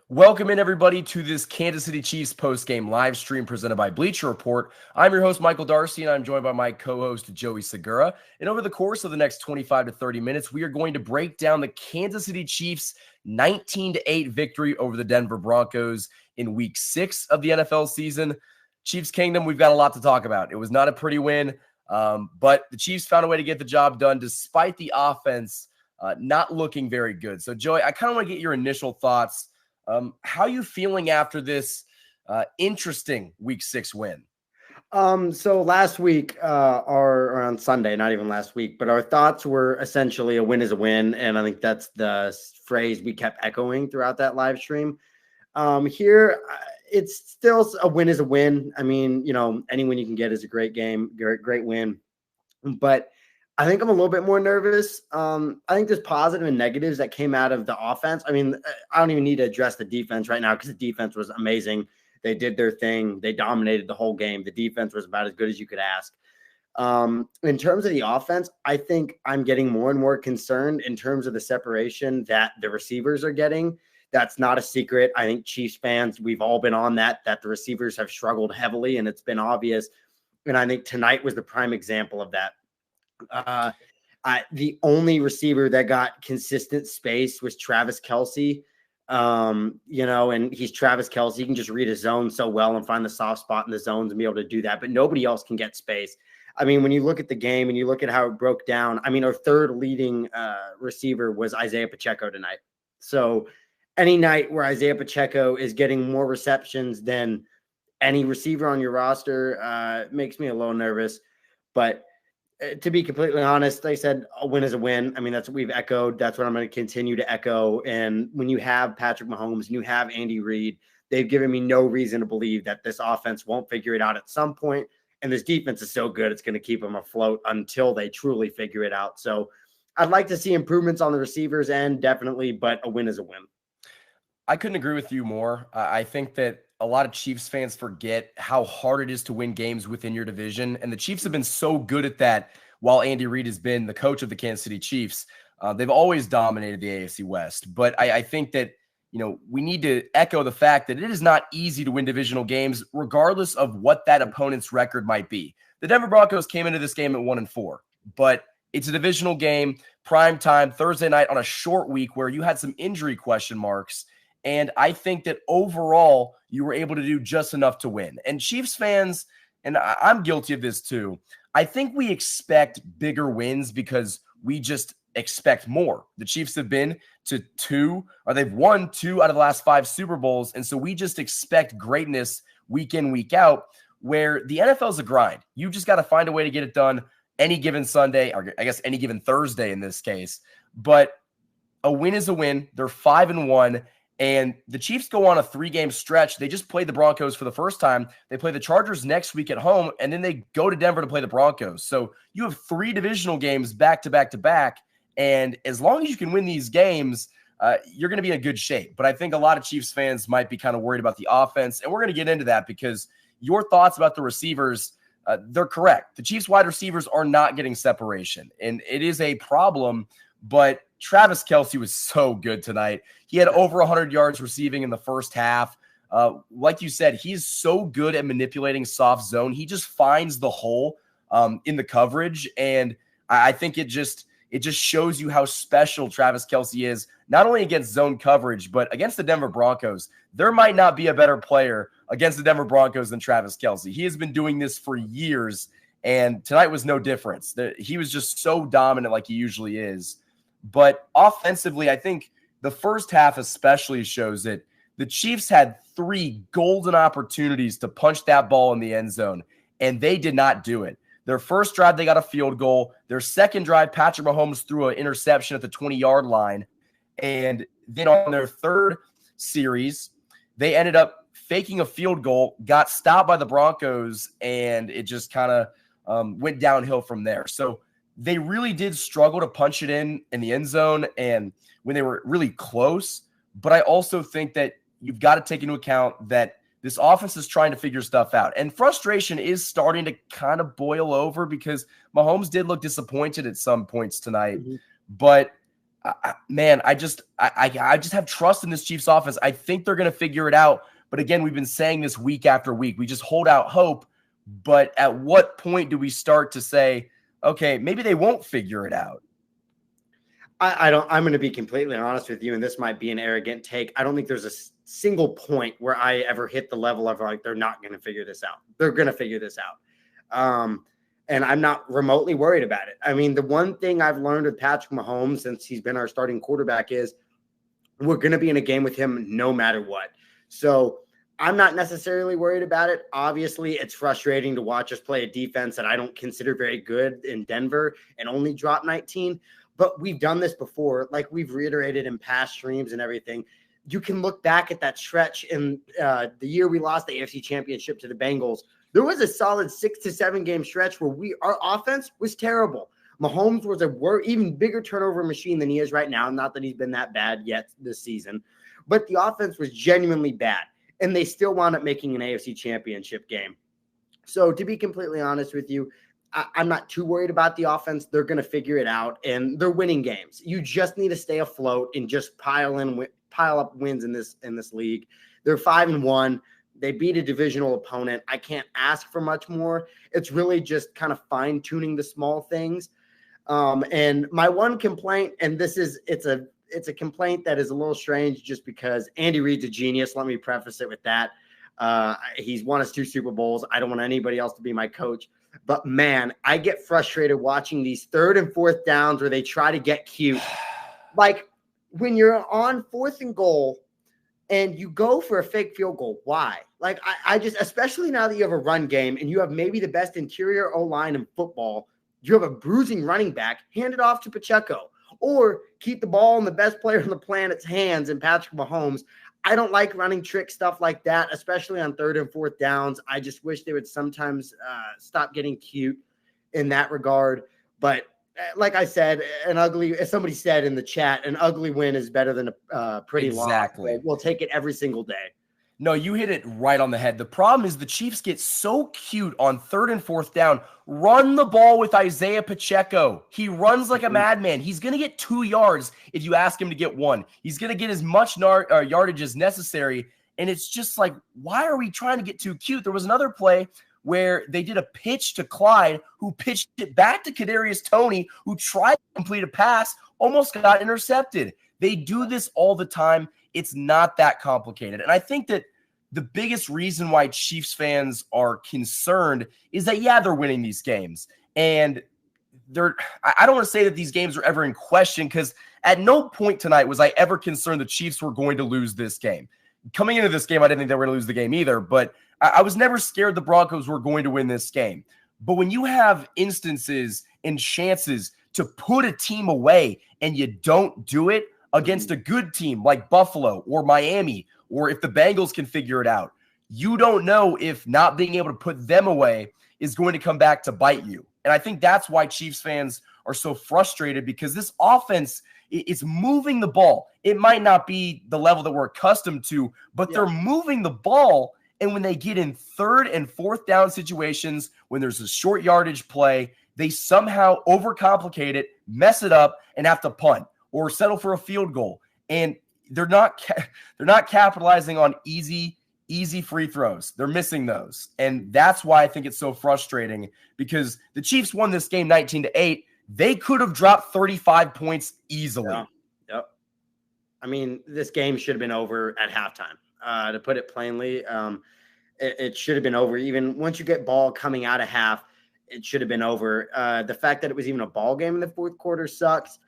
Welcome in, everybody, to this Kansas City Chiefs postgame live stream presented by Bleacher Report. I'm your host, Michael Darcy, and I'm joined by my co-host, Joey Segura. And over the course of the next 25 to 30 minutes, we are going to break down the Kansas City Chiefs' 19-8 victory over the Denver Broncos in Week 6 of the NFL season. Chiefs Kingdom, we've got a lot to talk about. It was not a pretty win, but the Chiefs found a way to get the job done despite the offense not looking very good. So, Joey, I kind of want to get your initial thoughts. How are you feeling after this interesting Week 6 win? So last week, or on Sunday, not even last week, but our thoughts were essentially a win is a win. And I think that's the phrase we kept echoing throughout that live stream. Here, it's still a win is a win. I mean, any win you can get is a great game, great win. But I think I'm a little bit more nervous. I think there's positive and negatives that came out of the offense. I mean, I don't even need to address the defense right now because the defense was amazing. They did their thing. They dominated the whole game. The defense was about as good as you could ask. In terms of the offense, I think I'm getting more and more concerned in terms of the separation that the receivers are getting. That's not a secret. I think Chiefs fans, we've all been on that the receivers have struggled heavily, and it's been obvious. And I think tonight was the prime example of that. The only receiver that got consistent space was Travis Kelce. And he's Travis Kelce. He can just read his zone so well and find the soft spot in the zones and be able to do that. But nobody else can get space. I mean, when you look at the game and you look at how it broke down, I mean, our third leading receiver was Isaiah Pacheco tonight. So any night where Isaiah Pacheco is getting more receptions than any receiver on your roster makes me a little nervous. But to be completely honest, they said a win is a win. I mean, that's what we've echoed. That's what I'm going to continue to echo. And when you have Patrick Mahomes and you have Andy Reid, they've given me no reason to believe that this offense won't figure it out at some point. And this defense is so good, it's going to keep them afloat until they truly figure it out. So I'd like to see improvements on the receivers end, definitely, but a win is a win. I couldn't agree with you more. I think that a lot of Chiefs fans forget how hard it is to win games within your division. And the Chiefs have been so good at that while Andy Reid has been the coach of the Kansas City Chiefs. They've always dominated the AFC West. But I think that, we need to echo the fact that it is not easy to win divisional games, regardless of what that opponent's record might be. The Denver Broncos came into this game at 1-4, but it's a divisional game, prime time, Thursday night on a short week where you had some injury question marks. And I think that overall, you were able to do just enough to win. And Chiefs fans, and I'm guilty of this too, I think we expect bigger wins because we just expect more. The Chiefs have been to they've won 2 out of the last 5 Super Bowls. And so we just expect greatness week in, week out, where the NFL is a grind. You just got to find a way to get it done any given Sunday, or I guess any given Thursday in this case. But a win is a win. They're 5-1. And the Chiefs go on a 3-game stretch. They just played the Broncos for the first time. They play the Chargers next week at home, and then they go to Denver to play the Broncos. So you have 3 divisional games back to back to back. And as long as you can win these games, you're going to be in good shape. But I think a lot of Chiefs fans might be kind of worried about the offense. And we're going to get into that because your thoughts about the receivers, they're correct. The Chiefs wide receivers are not getting separation. And it is a problem, but Travis Kelce was so good tonight. He had over 100 yards receiving in the first half. Like you said, he's so good at manipulating soft zone. He just finds the hole in the coverage. And I think it just shows you how special Travis Kelce is, not only against zone coverage, but against the Denver Broncos. There might not be a better player against the Denver Broncos than Travis Kelce. He has been doing this for years, and tonight was no difference. He was just so dominant like he usually is. But offensively, I think the first half especially shows it. The Chiefs had 3 golden opportunities to punch that ball in the end zone, and they did not do it. Their first drive, they got a field goal. Their second drive, Patrick Mahomes threw an interception at the 20-yard line. And then on their third series, they ended up faking a field goal, got stopped by the Broncos, and it just kind of went downhill from there. So they really did struggle to punch it in the end zone and when they were really close. But I also think that you've got to take into account that this offense is trying to figure stuff out. And frustration is starting to kind of boil over because Mahomes did look disappointed at some points tonight. Mm-hmm. But Man, I just have trust in this Chiefs offense. I think they're going to figure it out. But again, we've been saying this week after week. We just hold out hope. But at what point do we start to say, okay, maybe they won't figure it out? I don't. I'm going to be completely honest with you, and this might be an arrogant take. I don't think there's a single point where I ever hit the level of like they're not going to figure this out. They're going to figure this out. And I'm not remotely worried about it. I mean, the one thing I've learned with Patrick Mahomes since he's been our starting quarterback is we're going to be in a game with him no matter what. So I'm not necessarily worried about it. Obviously, it's frustrating to watch us play a defense that I don't consider very good in Denver and only drop 19. But we've done this before. Like we've reiterated in past streams and everything. You can look back at that stretch in the year we lost the AFC Championship to the Bengals. There was a solid 6 to 7 game stretch where our offense was terrible. Mahomes was even bigger turnover machine than he is right now. Not that he's been that bad yet this season, but the offense was genuinely bad, and they still wound up making an AFC Championship game. So to be completely honest with you, I'm not too worried about the offense. They're going to figure it out, and they're winning games. You just need to stay afloat and just pile up wins in this league. They're 5-1. They beat a divisional opponent. I can't ask for much more. It's really just kind of fine-tuning the small things. And my one complaint, and it's a complaint that is a little strange just because Andy Reid's a genius. Let me preface it with that. He's won us 2 Super Bowls. I don't want anybody else to be my coach. But, man, I get frustrated watching these 3rd and 4th downs where they try to get cute. Like, when you're on 4th and goal and you go for a fake field goal, why? Like, I just, especially now that you have a run game and you have maybe the best interior O-line in football, you have a bruising running back, hand it off to Pacheco. Or keep the ball in the best player on the planet's hands in Patrick Mahomes. I don't like running trick stuff like that, especially on 3rd and 4th downs. I just wish they would sometimes stop getting cute in that regard. But like I said, as somebody said in the chat, an ugly win is better than a pretty loss. Exactly. We'll take it every single day. No, you hit it right on the head. The problem is the Chiefs get so cute on 3rd and 4th down. Run the ball with Isaiah Pacheco. He runs like a madman. He's going to get 2 yards if you ask him to get 1. He's going to get as much yardage as necessary. And it's just like, why are we trying to get too cute? There was another play where they did a pitch to Clyde, who pitched it back to Kadarius Toney, who tried to complete a pass, almost got intercepted. They do this all the time. It's not that complicated. And I think that the biggest reason why Chiefs fans are concerned is that, yeah, they're winning these games. And I don't want to say that these games are ever in question, because at no point tonight was I ever concerned the Chiefs were going to lose this game. Coming into this game, I didn't think they were going to lose the game either, but I was never scared the Broncos were going to win this game. But when you have instances and chances to put a team away and you don't do it against a good team like Buffalo or Miami, or if the Bengals can figure it out, you don't know if not being able to put them away is going to come back to bite you. And I think that's why Chiefs fans are so frustrated, because this offense is moving the ball. It might not be the level that we're accustomed to, but they're moving the ball. And when they get in 3rd and 4th down situations, when there's a short yardage play, they somehow overcomplicate it, mess it up, and have to punt or settle for a field goal. And they're not capitalizing on easy free throws. They're missing those. And that's why I think it's so frustrating, because the Chiefs won this game 19-8. They could have dropped 35 points easily. Yeah. Yep. I mean, this game should have been over at halftime. To put it plainly, it should have been over. Even once you get ball coming out of half, it should have been over. The fact that it was even a ball game in the 4th quarter sucks.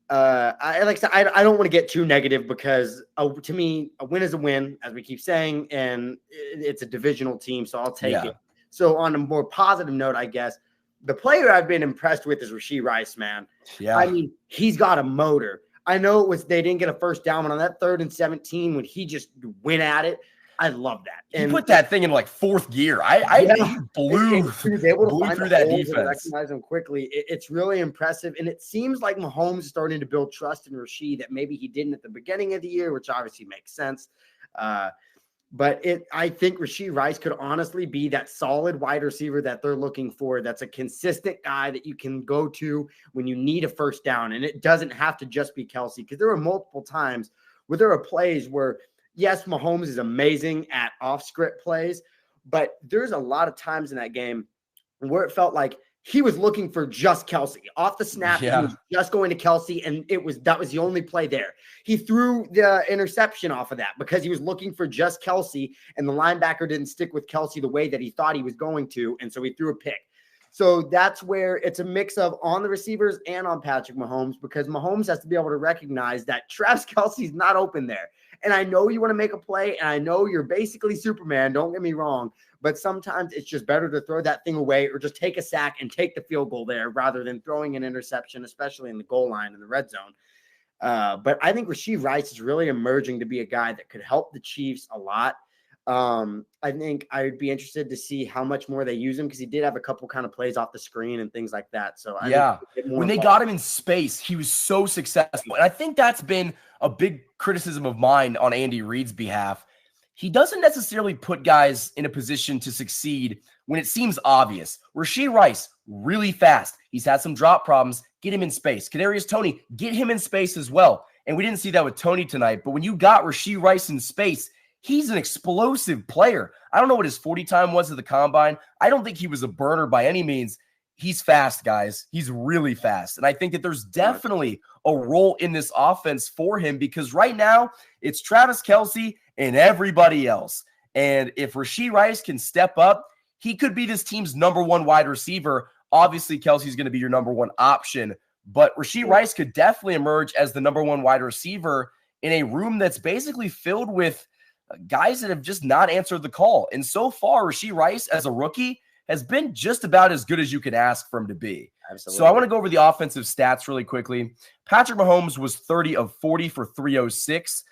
I don't want to get too negative, because to me, a win is a win, as we keep saying, and it's a divisional team, so I'll take it. So on a more positive note, I guess, the player I've been impressed with is Rashee Rice, man. Yeah. I mean, he's got a motor. I know they didn't get a first down, but on that 3rd and 17, when he just went at it, I love that. And he put that thing in like 4th gear. He blew through that defense. Recognize him quickly. It's really impressive. And it seems like Mahomes is starting to build trust in Rashee that maybe he didn't at the beginning of the year, which obviously makes sense. But I think Rashee Rice could honestly be that solid wide receiver that they're looking for. That's a consistent guy that you can go to when you need a first down. And it doesn't have to just be Kelce, because there were multiple times where there are plays where, yes, Mahomes is amazing at off-script plays, but there's a lot of times in that game where it felt like he was looking for just Kelce off the snap. Yeah. He was just going to Kelce, and that was the only play there. He threw the interception off of that because he was looking for just Kelce, and the linebacker didn't stick with Kelce the way that he thought he was going to, and so he threw a pick. So that's where it's a mix of on the receivers and on Patrick Mahomes, because Mahomes has to be able to recognize that Travis Kelce's not open there. And I know you want to make a play, and I know you're basically Superman, don't get me wrong, but sometimes it's just better to throw that thing away or just take a sack and take the field goal there rather than throwing an interception, especially in the goal line in the red zone. But I think Rashee Rice is really emerging to be a guy that could help the Chiefs a lot. I think I would be interested to see how much more they use him, because he did have a couple kind of plays off the screen and things like that. So when they got him in space, he was so successful. And I think that's been a big criticism of mine on Andy Reid's behalf. He doesn't necessarily put guys in a position to succeed when it seems obvious. Rashee Rice, really fast. He's had some drop problems. Get him in space. Kadarius Toney, get him in space as well. And we didn't see that with Toney tonight, but when you got Rashee Rice in space, he's an explosive player. I don't know what his 40 time was at the combine. I don't think he was a burner by any means. He's fast, guys. He's really fast. And I think that there's definitely a role in this offense for him, because right now it's Travis Kelce and everybody else. And if Rashee Rice can step up, he could be this team's number one wide receiver. Obviously, Kelce's going to be your number one option, but Rashee Rice could definitely emerge as the number one wide receiver in a room that's basically filled with guys that have just not answered the call. And so far, Rashee Rice as a rookie has been just about as good as you could ask for him to be. Absolutely. So I want to go over the offensive stats really quickly. Patrick Mahomes was 30 of 40 for 306,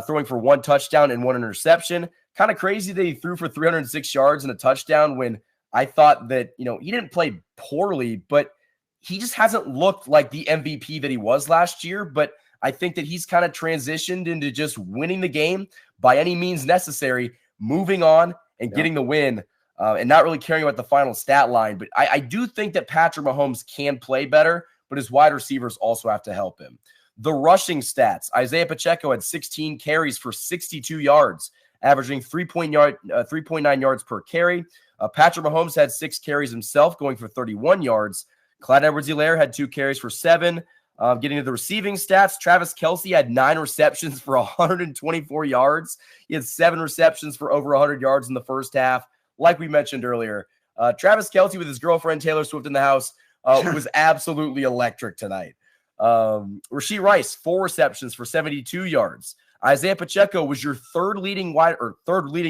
throwing for 1 touchdown and 1 interception. Kind of crazy that he threw for 306 yards and a touchdown when I thought that, he didn't play poorly, but he just hasn't looked like the MVP that he was last year. But I think that he's kind of transitioned into just winning the game by any means necessary, moving on and getting the win, and not really caring about the final stat line. But I do think that Patrick Mahomes can play better, but his wide receivers also have to help him. The rushing stats, Isaiah Pacheco had 16 carries for 62 yards, averaging 3.9 yards per carry. Patrick Mahomes had 6 carries himself, going for 31 yards. Clyde Edwards-Helaire had 2 carries for 7. Getting to the receiving stats, Travis Kelce had 9 receptions for 124 yards. He had 7 receptions for over 100 yards in the first half. Like we mentioned earlier, Travis Kelce with his girlfriend Taylor Swift in the house was absolutely electric tonight. Rashee Rice, 4 receptions for 72 yards. Isaiah Pacheco was your third leading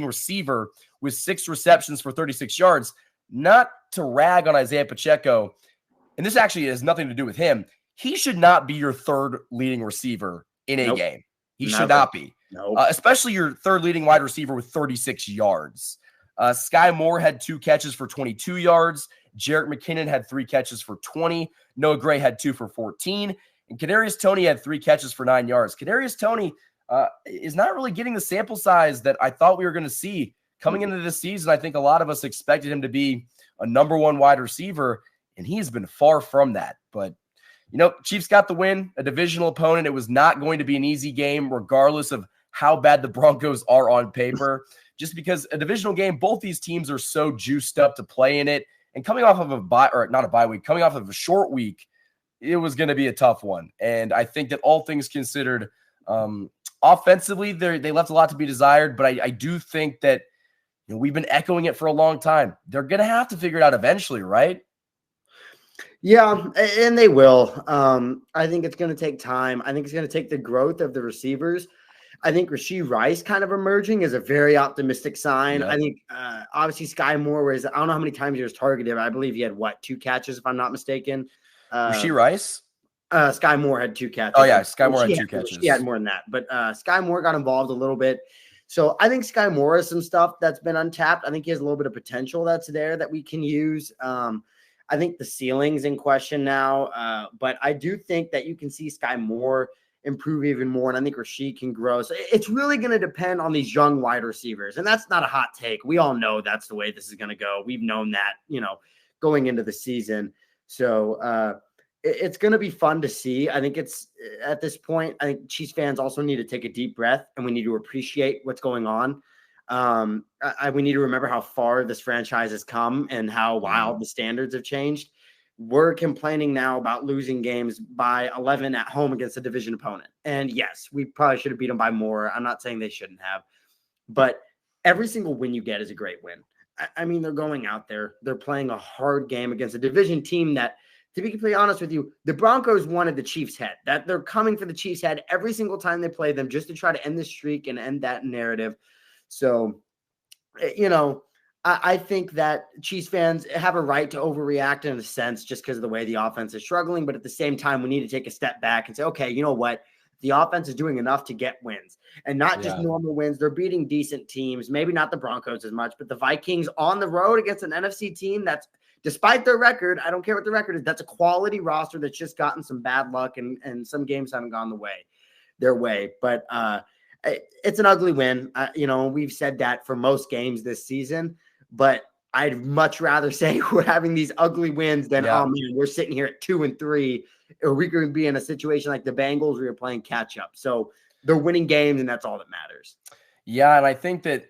receiver with 6 receptions for 36 yards. Not to rag on Isaiah Pacheco, and this actually has nothing to do with him. He should not be your third leading receiver in a game. He should not be. Especially your third leading wide receiver with 36 yards. Sky Moore had 2 catches for 22 yards. Jerick McKinnon had 3 catches for 20. Noah Gray had 2 for 14. And Kadarius Toney had 3 catches for 9 yards. Kadarius Toney is not really getting the sample size that I thought we were going to see coming into this season. I think a lot of us expected him to be a number 1 wide receiver, and he has been far from that. But Chiefs got the win, a divisional opponent. It was not going to be an easy game, regardless of how bad the Broncos are on paper, just because a divisional game, both these teams are so juiced up to play in it. And coming off of coming off of a short week, it was going to be a tough one. And I think that all things considered, offensively, they left a lot to be desired. But I do think that we've been echoing it for a long time. They're going to have to figure it out eventually, right? Yeah, and they will. I think it's going to take time. I think it's going to take the growth of the receivers. I think Rashee Rice kind of emerging is a very optimistic sign. I think obviously Sky Moore I don't know how many times he was targeted. I believe he had 2 catches, if I'm not mistaken. Rashee Rice? Sky Moore had 2 catches. Oh, yeah, Sky Moore had 2 catches. He had more than that. But Sky Moore got involved a little bit. So I think Sky Moore has some stuff that's been untapped. I think he has a little bit of potential that's there that we can use. I think the ceiling's in question now, but I do think that you can see Sky Moore improve even more. And I think Rashid can grow. So it's really going to depend on these young wide receivers. And that's not a hot take. We all know that's the way this is going to go. We've known that, going into the season. So it's going to be fun to see. I think it's at this point, I think Chiefs fans also need to take a deep breath and we need to appreciate what's going on. We need to remember how far this franchise has come and how wild the standards have changed. We're complaining now about losing games by 11 at home against a division opponent. And yes, we probably should have beat them by more. I'm not saying they shouldn't have, but every single win you get is a great win. I mean, they're going out there, they're playing a hard game against a division team that, to be completely honest with you, the Broncos wanted the Chiefs' head. That they're coming for the Chiefs' head every single time they play them just to try to end the streak and end that narrative. So, I think that Chiefs fans have a right to overreact in a sense just because of the way the offense is struggling. But at the same time, we need to take a step back and say, okay, you know what? The offense is doing enough to get wins and not just normal wins. They're beating decent teams, maybe not the Broncos as much, but the Vikings on the road against an NFC team that's, despite their record, I don't care what the record is, that's a quality roster that's just gotten some bad luck and some games haven't gone their way. But it's an ugly win. We've said that for most games this season, but I'd much rather say we're having these ugly wins than, oh man, we're sitting here at 2-3, or we could be in a situation like the Bengals where you're playing catch up. So they're winning games and that's all that matters. Yeah. And I think that,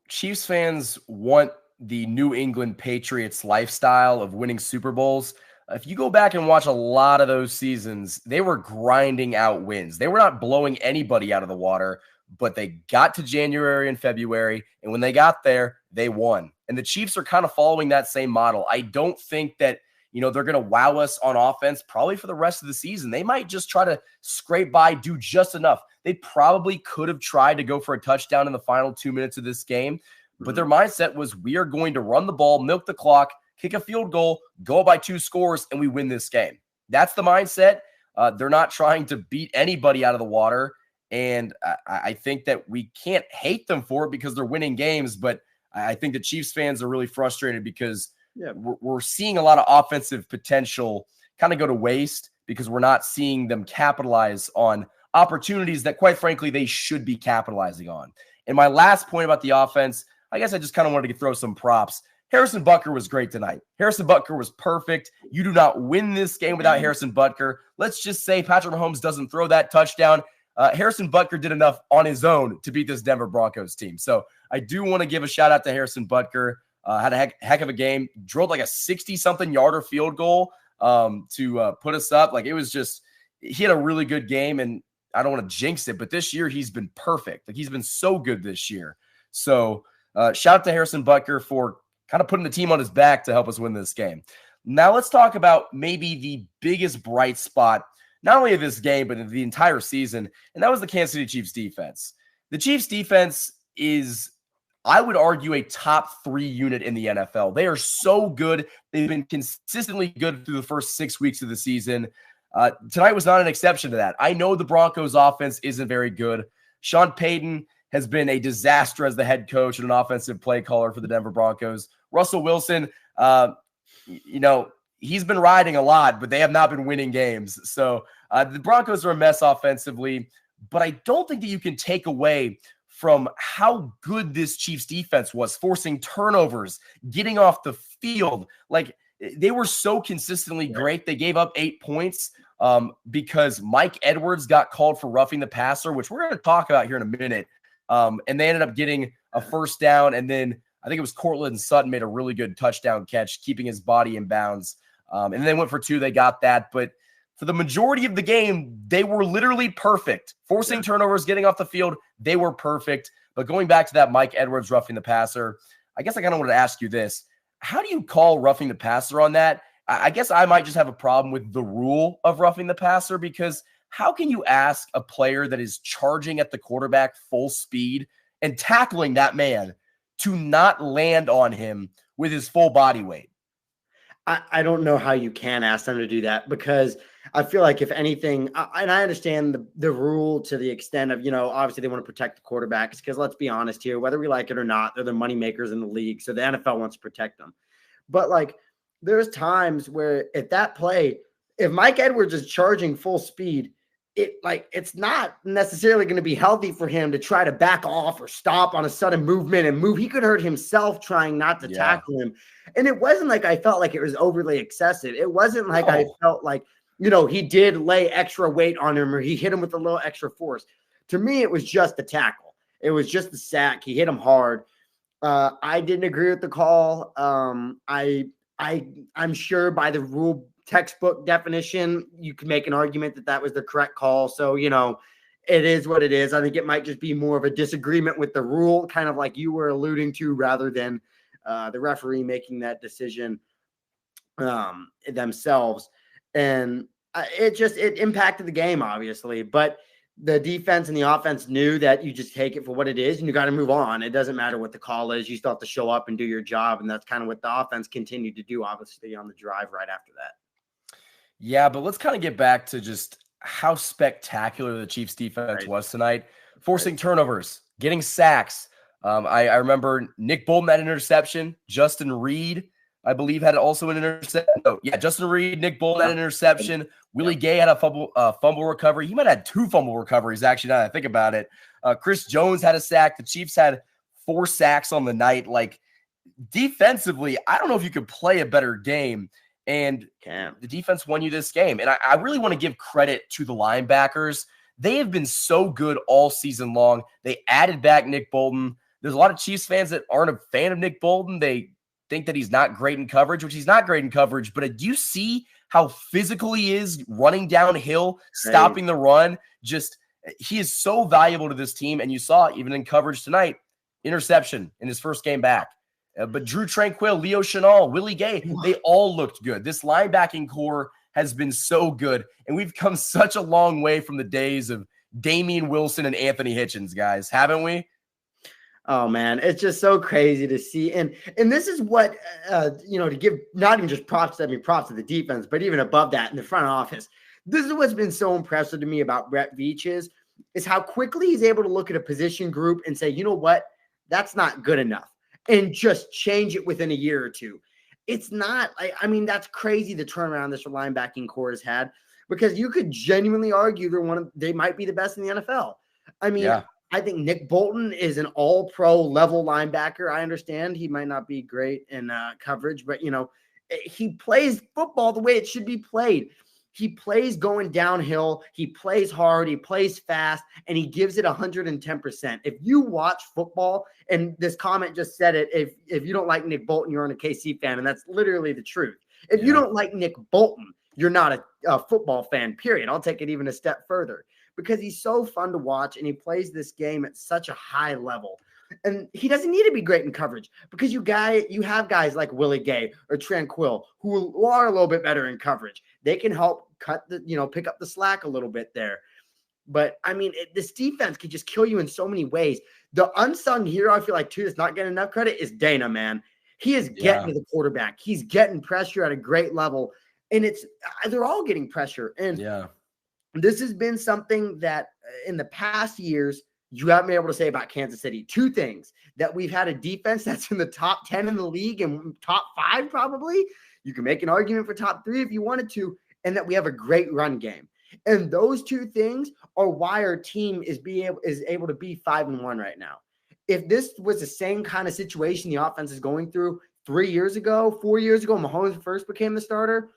Chiefs fans want the New England Patriots lifestyle of winning Super Bowls. If you go back and watch a lot of those seasons, they were grinding out wins. They were not blowing anybody out of the water, but they got to January and February, and when they got there, they won. And the Chiefs are kind of following that same model. I don't think that, they're going to wow us on offense probably for the rest of the season. They might just try to scrape by, do just enough. They probably could have tried to go for a touchdown in the final 2 minutes of this game, but their mindset was, we are going to run the ball, milk the clock, kick a field goal, go by 2 scores, and we win this game. That's the mindset. They're not trying to beat anybody out of the water. And I think that we can't hate them for it because they're winning games. But I think the Chiefs fans are really frustrated because we're seeing a lot of offensive potential kind of go to waste because we're not seeing them capitalize on opportunities that, quite frankly, they should be capitalizing on. And my last point about the offense, I guess I just kind of wanted to throw some props. Harrison Butker was great tonight. Harrison Butker was perfect. You do not win this game without Harrison Butker. Let's just say Patrick Mahomes doesn't throw that touchdown. Harrison Butker did enough on his own to beat this Denver Broncos team. So I do want to give a shout out to Harrison Butker. Had a heck of a game. Drilled like a 60-something yarder field goal to put us up. Like, it was just, he had a really good game, and I don't want to jinx it, but this year he's been perfect. Like, he's been so good this year. So shout out to Harrison Butker for kind of putting the team on his back to help us win this game. Now let's talk about maybe the biggest bright spot, not only of this game, but of the entire season, and that was the Kansas City Chiefs defense. The Chiefs defense is, I would argue, a top 3 unit in the NFL. They are so good. They've been consistently good through the first 6 weeks of the season. Tonight was not an exception to that. I know the Broncos offense isn't very good. Sean Payton has been a disaster as the head coach and an offensive play caller for the Denver Broncos. Russell Wilson, he's been riding a lot, but they have not been winning games. So the Broncos are a mess offensively, but I don't think that you can take away from how good this Chiefs defense was, forcing turnovers, getting off the field. Like, they were so consistently great. They gave up 8 points because Mike Edwards got called for roughing the passer, which we're going to talk about here in a minute. And they ended up getting a first down. And then I think it was Cortland Sutton made a really good touchdown catch, keeping his body in bounds. And then they went for 2. They got that. But for the majority of the game, they were literally perfect. Forcing turnovers, getting off the field, they were perfect. But going back to that Mike Edwards roughing the passer, I guess I kind of wanted to ask you this. How do you call roughing the passer on that? I guess I might just have a problem with the rule of roughing the passer, because how can you ask a player that is charging at the quarterback full speed and tackling that man to not land on him with his full body weight? I don't know how you can ask them to do that, because I feel like, if anything, and I understand the rule to the extent of, obviously they want to protect the quarterbacks, because let's be honest here, whether we like it or not, they're the money makers in the league. So the NFL wants to protect them. But like, there's times where at that play, if Mike Edwards is charging full speed, it's not necessarily going to be healthy for him to try to back off or stop on a sudden movement and move. He could hurt himself trying not to tackle him. And it wasn't like I felt like it was overly excessive. It wasn't like I felt like, he did lay extra weight on him or he hit him with a little extra force. To me, it was just the tackle. It was just the sack. He hit him hard. I didn't agree with the call. I'm sure by the rule textbook definition, you can make an argument that was the correct call. So, it is what it is. I think it might just be more of a disagreement with the rule, kind of like you were alluding to, rather than the referee making that decision themselves. And it impacted the game, obviously. But the defense and the offense knew that you just take it for what it is and you got to move on. It doesn't matter what the call is. You still have to show up and do your job. And that's kind of what the offense continued to do, obviously, on the drive right after that. Yeah, but let's kind of get back to just how spectacular the Chiefs defense was tonight, forcing turnovers, getting sacks. I remember Nick Bolton had an interception. Justin Reed, I believe, had also an interception. Oh, yeah, Justin Reed, Nick Bolton had an interception. Willie Gay had a fumble recovery. He might have had 2 fumble recoveries, actually, now that I think about it. Chris Jones had a sack. The Chiefs had 4 sacks on the night. Like, defensively, I don't know if you could play a better game. And the defense won you this game. And I really want to give credit to the linebackers. They have been so good all season long. They added back Nick Bolton. There's a lot of Chiefs fans that aren't a fan of Nick Bolton. They think that he's not great in coverage, which he's not great in coverage. But do you see how physical he is running downhill, stopping the run? He is so valuable to this team. And you saw even in coverage tonight, interception in his first game back. But Drew Tranquill, Leo Chenal, Willie Gay, they all looked good. This linebacking core has been so good. And we've come such a long way from the days of Damian Wilson and Anthony Hitchens, guys, haven't we? Oh, man, it's just so crazy to see. And this is what, to give not even just props to the defense, but even above that in the front office. This is what's been so impressive to me about Brett Veach is how quickly he's able to look at a position group and say, you know what, that's not good enough. And just change it within a year or two. It's not, that's crazy the turnaround this linebacking core has had, because you could genuinely argue they might be the best in the NFL. I think Nick Bolton is an all-pro level linebacker. I understand he might not be great in coverage, but he plays football the way it should be played. He plays going downhill. He plays hard. He plays fast, and he gives it 110%. If you watch football, and this comment just said it, if you don't like Nick Bolton, you're a KC fan, and that's literally the truth. If you don't like Nick Bolton, you're not a football fan, period. I'll take it even a step further, because he's so fun to watch, and he plays this game at such a high level. And he doesn't need to be great in coverage, because you have guys like Willie Gay or Tranquill who are a little bit better in coverage. They can help pick up the slack a little bit there. But this defense can just kill you in so many ways. The unsung hero, I feel like, too, that's not getting enough credit is Dana, man. He is getting to the quarterback. He's getting pressure at a great level, and they're all getting pressure. And this has been something that in the past years you haven't been able to say about Kansas City. 2 things: that we've had a defense that's in the top 10 in the league and top 5 probably. You can make an argument for top 3 if you wanted to, and that we have a great run game. And those 2 things are why our team is able to be 5-1 right now. If this was the same kind of situation the offense is going through 3 years ago, 4 years ago, Mahomes first became the starter,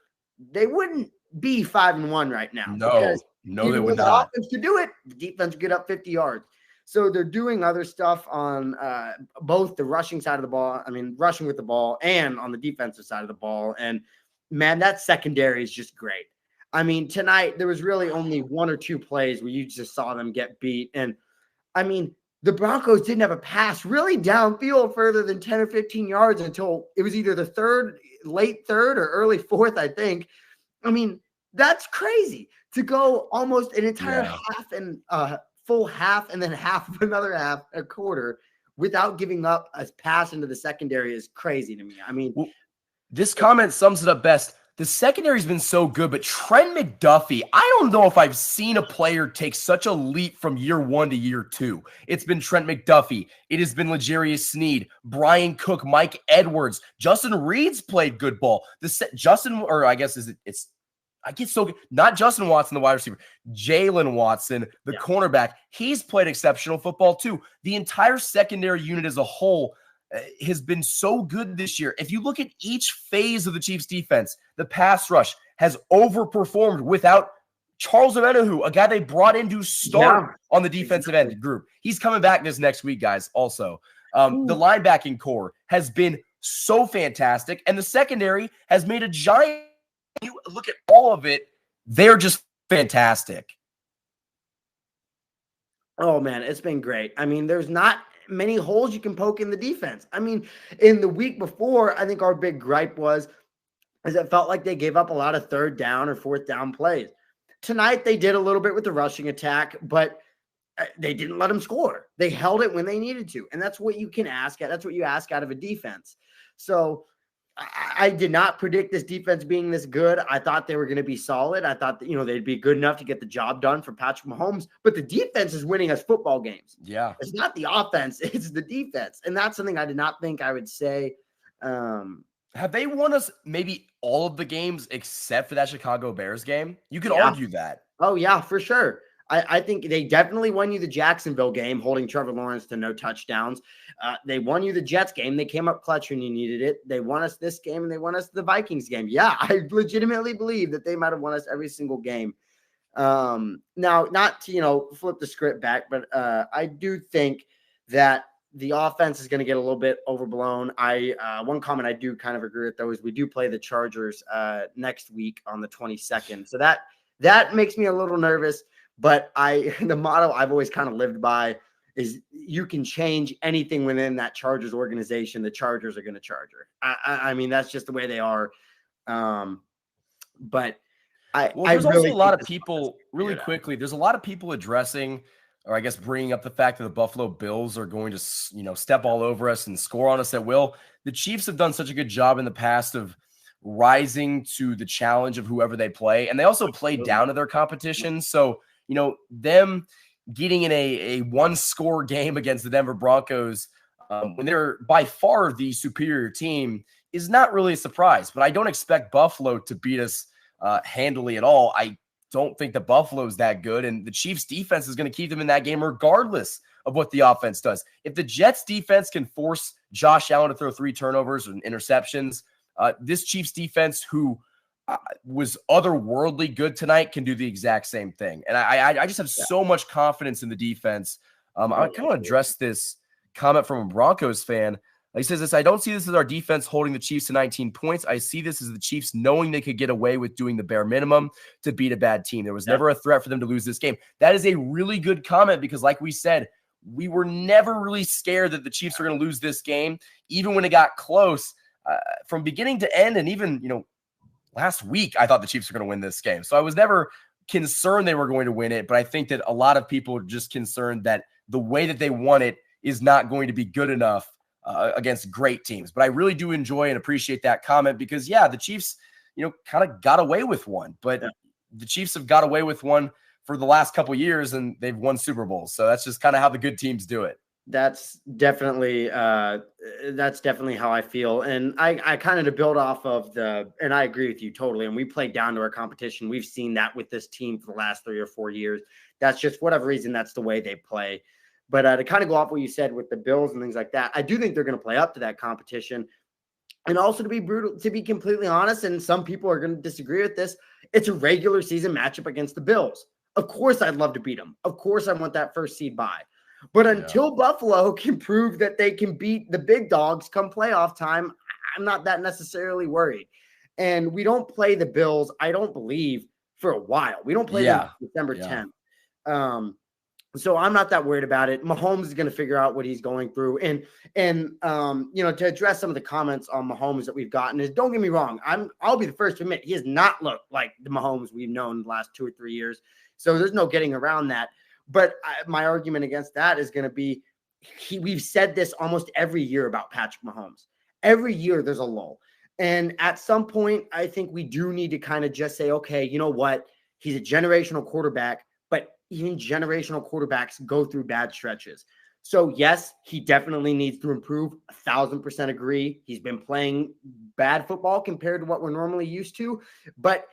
they wouldn't be 5-1 right now. No, they would not. The offense could do it. The defense would get up 50 yards. So they're doing other stuff on both the rushing side of the ball, rushing with the ball, and on the defensive side of the ball. And, man, that secondary is just great. Tonight there was really only 1 or 2 plays where you just saw them get beat. And, the Broncos didn't have a pass really downfield further than 10 or 15 yards until it was either the late third or early fourth, I think. That's crazy to go almost an entire half and full half and then half of another half, a quarter, without giving up a pass into the secondary is crazy to me. This comment sums it up best. The secondary's been so good, but Trent McDuffie, I don't know if I've seen a player take such a leap from year 1 to year 2. It's been Trent McDuffie. It has been L'Jarius Sneed, Brian Cook, Mike Edwards. Justin Reed's played good ball. It's I get so not Justin Watson, the wide receiver, Jalen Watson, the cornerback. He's played exceptional football too. The entire secondary unit as a whole has been so good this year. If you look at each phase of the Chiefs defense, the pass rush has overperformed without Charles Omenihu, a guy they brought in to start on the defensive end group. He's coming back this next week, guys, also. The linebacking core has been so fantastic, and the secondary has made a giant. You look at all of it, they're just fantastic. Oh, man, it's been great. I mean, there's not many holes you can poke in the defense. I mean, in the week before, I think our big gripe is it felt like they gave up a lot of third down or fourth down plays. Tonight, they did a little bit with the rushing attack, but they didn't let them score. They held it when they needed to, and that's what you can ask. That's what you ask out of a defense. So I did not predict this defense being this good. I thought they were going to be solid. I thought that, they'd be good enough to get the job done for Patrick Mahomes, but the defense is winning us football games. Yeah. It's not the offense, it's the defense. And that's something I did not think I would say. Have they won us maybe all of the games except for that Chicago Bears game? You could argue that. Oh, yeah, for sure. I think they definitely won you the Jacksonville game, holding Trevor Lawrence to no touchdowns. They won you the Jets game. They came up clutch when you needed it. They won us this game, and they won us the Vikings game. Yeah, I legitimately believe that they might have won us every single game. Now, not to, flip the script back, but I do think that the offense is going to get a little bit overblown. One comment I do kind of agree with, though, is we do play the Chargers next week on the 22nd. So that makes me a little nervous. But the motto I've always kind of lived by is you can change anything within that Chargers organization. The Chargers are going to Charger. I mean, that's just the way they are. But there's also a lot of people really quickly. There's a lot of people addressing, or I guess bringing up the fact that the Buffalo Bills are going to, step all over us and score on us at will. The Chiefs have done such a good job in the past of rising to the challenge of whoever they play. And they also play down to their competition. So, them getting in a one-score game against the Denver Broncos when they're by far the superior team is not really a surprise. But I don't expect Buffalo to beat us handily at all. I don't think that Buffalo's that good, and the Chiefs' defense is going to keep them in that game regardless of what the offense does. If the Jets' defense can force Josh Allen to throw 3 turnovers and interceptions, this Chiefs' defense, who was otherworldly good tonight, can do the exact same thing. And I just have so much confidence in the defense. I kind of address this comment from a Broncos fan. He says this: I don't see this as our defense holding the Chiefs to 19 points. I see this as the Chiefs knowing they could get away with doing the bare minimum to beat a bad team. There was never a threat for them to lose this game. That is a really good comment because, like we said, we were never really scared that the Chiefs were going to lose this game, even when it got close from beginning to end. And even, last week, I thought the Chiefs were going to win this game. So I was never concerned they were going to win it, but I think that a lot of people are just concerned that the way that they won it is not going to be good enough against great teams. But I really do enjoy and appreciate that comment because, the Chiefs, kind of got away with one. But the Chiefs have got away with one for the last couple of years, and they've won Super Bowls. So that's just kind of how the good teams do it. That's definitely how I feel. And I kind of to build off of and I agree with you totally. And we played down to our competition. We've seen that with this team for the last 3 or 4 years. That's just whatever reason, that's the way they play. But to kind of go off what you said with the Bills and things like that, I do think they're going to play up to that competition. And also, to be completely honest, and some people are going to disagree with this, it's a regular season matchup against the Bills. Of course, I'd love to beat them. Of course, I want that first seed bye. But until Buffalo can prove that they can beat the big dogs come playoff time, I'm not that necessarily worried. And we don't play the Bills, I don't believe, for a while. We don't play them December 10th. So I'm not that worried about it. Mahomes is going to figure out what he's going through. And to address some of the comments on Mahomes that we've gotten is, don't get me wrong, I'll be the first to admit he has not looked like the Mahomes we've known the last 2 or 3 years. So there's no getting around that. But my argument against that is going to be, we've said this almost every year about Patrick Mahomes. Every year there's a lull. And at some point, I think we do need to kind of just say, okay, you know what? He's a generational quarterback, but even generational quarterbacks go through bad stretches. So yes, he definitely needs to improve. 1,000% agree. He's been playing bad football compared to what we're normally used to. But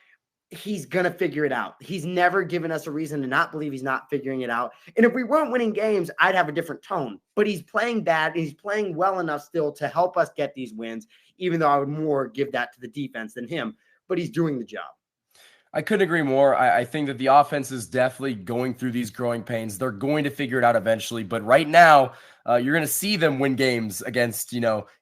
he's going to figure it out. He's never given us a reason to not believe he's not figuring it out. And if we weren't winning games, I'd have a different tone. But he's playing bad. And he's playing well enough still to help us get these wins, even though I would more give that to the defense than him. But he's doing the job. I couldn't agree more. I think that the offense is definitely going through these growing pains. They're going to figure it out eventually. But right now, you're going to see them win games against,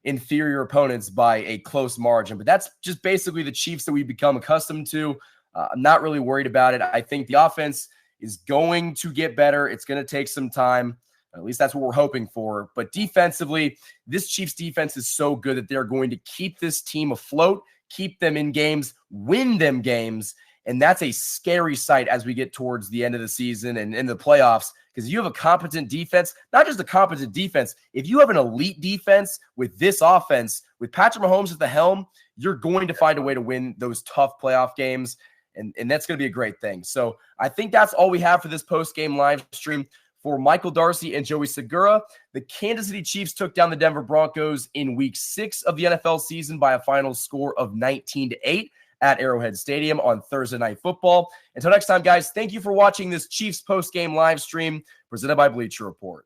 inferior opponents by a close margin. But that's just basically the Chiefs that we've become accustomed to. I'm not really worried about it. I think the offense is going to get better. It's going to take some time. At least that's what we're hoping for. But defensively, this Chiefs defense is so good that they're going to keep this team afloat, keep them in games, win them games. And that's a scary sight as we get towards the end of the season and in the playoffs, because you have a competent defense, not just a competent defense. If you have an elite defense with this offense, with Patrick Mahomes at the helm, you're going to find a way to win those tough playoff games. And that's going to be a great thing. So I think that's all we have for this post-game live stream. For Michael Darcy and Joey Segura, the Kansas City Chiefs took down the Denver Broncos in week 6 of the NFL season by a final score of 19-8. At Arrowhead Stadium on Thursday Night Football. Until next time, guys, thank you for watching this Chiefs post-game live stream presented by Bleacher Report.